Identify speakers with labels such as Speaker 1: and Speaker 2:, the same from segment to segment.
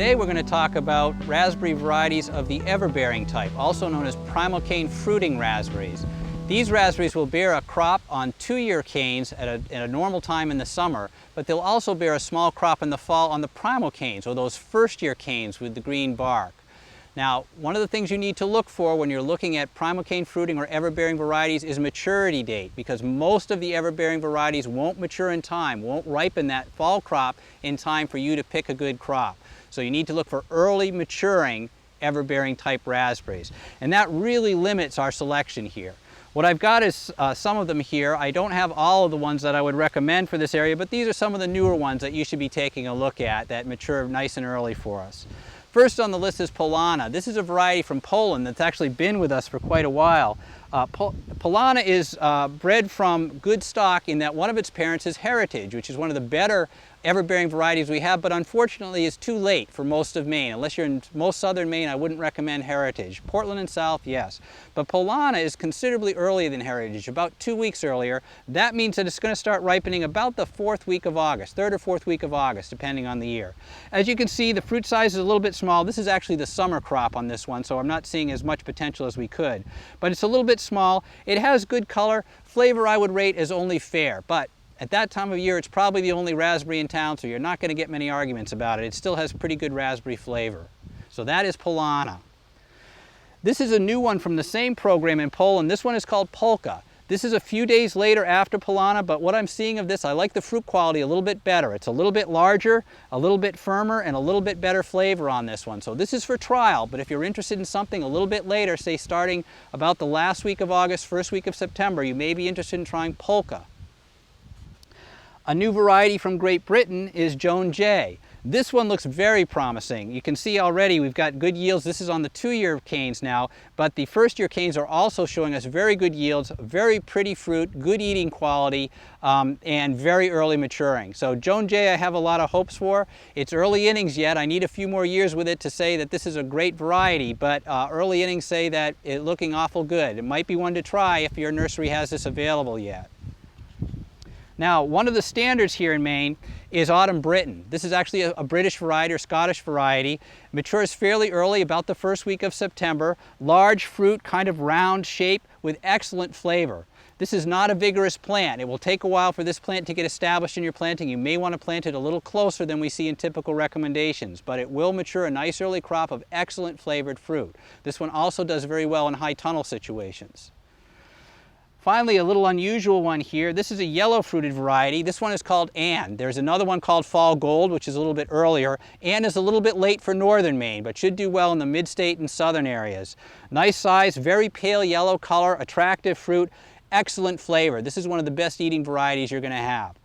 Speaker 1: Today we're going to talk about raspberry varieties of the everbearing type, also known as primal cane fruiting raspberries. These raspberries will bear a crop on 2-year canes at a normal time in the summer, but they'll also bear a small crop in the fall on the primal canes, or those first-year canes with the green bark. Now, one of the things you need to look for when you're looking at primal cane fruiting or everbearing varieties is maturity date, because most of the everbearing varieties won't mature in time, won't ripen that fall crop in time for you to pick a good crop. So you need to look for early maturing everbearing type raspberries. And that really limits our selection here. What I've got is some of them here. I don't have all of the ones that I would recommend for this area, but these are some of the newer ones that you should be taking a look at that mature nice and early for us. First on the list is Polana. This is a variety from Poland that's actually been with us for quite a while. Polana is bred from good stock in that one of its parents is Heritage, which is one of the better everbearing varieties we have, but unfortunately is too late for most of Maine. Unless you're in most southern Maine, I wouldn't recommend Heritage. Portland and south, yes. But Polana is considerably earlier than Heritage, about 2 weeks earlier. That means that it's going to start ripening about the 4th week of August, 3rd or 4th week of August, depending on the year. As you can see, the fruit size is a little bit small. This is actually the summer crop on this one, so I'm not seeing as much potential as we could. But it's a little bit small. It has good color. Flavor I would rate as only fair, but at that time of year, it's probably the only raspberry in town, so you're not going to get many arguments about it. It still has pretty good raspberry flavor. So that is Polana. This is a new one from the same program in Poland. This one is called Polka. This is a few days later after Polana, but what I'm seeing of this, I like the fruit quality a little bit better. It's a little bit larger, a little bit firmer, and a little bit better flavor on this one. So this is for trial, but if you're interested in something a little bit later, say starting about the last week of August, 1st week of September, you may be interested in trying Polka. A new variety from Great Britain is Joan J. This one looks very promising. You can see already we've got good yields. This is on the 2-year canes now, but the 1st-year canes are also showing us very good yields, very pretty fruit, good eating quality, and very early maturing. So Joan J I have a lot of hopes for. It's early innings yet. I need a few more years with it to say that this is a great variety, but early innings say that it's looking awful good. It might be one to try if your nursery has this available yet. Now, one of the standards here in Maine is Autumn Britain. This is actually a British variety or Scottish variety. Matures fairly early, about the 1st week of September. Large fruit, kind of round shape with excellent flavor. This is not a vigorous plant. It will take a while for this plant to get established in your planting. You may want to plant it a little closer than we see in typical recommendations, but it will mature a nice early crop of excellent flavored fruit. This one also does very well in high tunnel situations. Finally, a little unusual one here. This is a yellow fruited variety. This one is called Anne. There's another one called Fall Gold, which is a little bit earlier. Anne is a little bit late for northern Maine, but should do well in the mid-state and southern areas. Nice size, very pale yellow color, attractive fruit, excellent flavor. This is one of the best eating varieties you're going to have.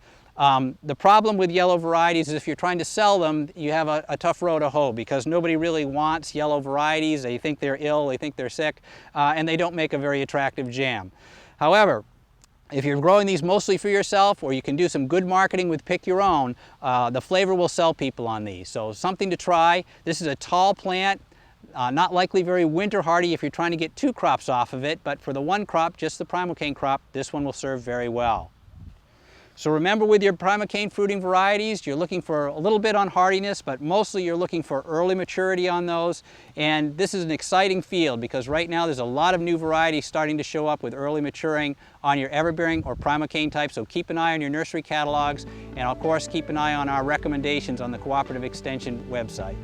Speaker 1: The problem with yellow varieties is if you're trying to sell them, you have a tough row to hoe, because nobody really wants yellow varieties. They think they're ill, they think they're sick, and they don't make a very attractive jam. However, if you're growing these mostly for yourself, or you can do some good marketing with Pick Your Own, the flavor will sell people on these. So something to try. This is a tall plant, not likely very winter hardy if you're trying to get 2 crops off of it, but for the 1 crop, just the primal cane crop, this one will serve very well. So remember, with your primal cane fruiting varieties, you're looking for a little bit on hardiness, but mostly you're looking for early maturity on those. And this is an exciting field, because right now there's a lot of new varieties starting to show up with early maturing on your everbearing or primal cane type. So keep an eye on your nursery catalogs, and of course keep an eye on our recommendations on the Cooperative Extension website.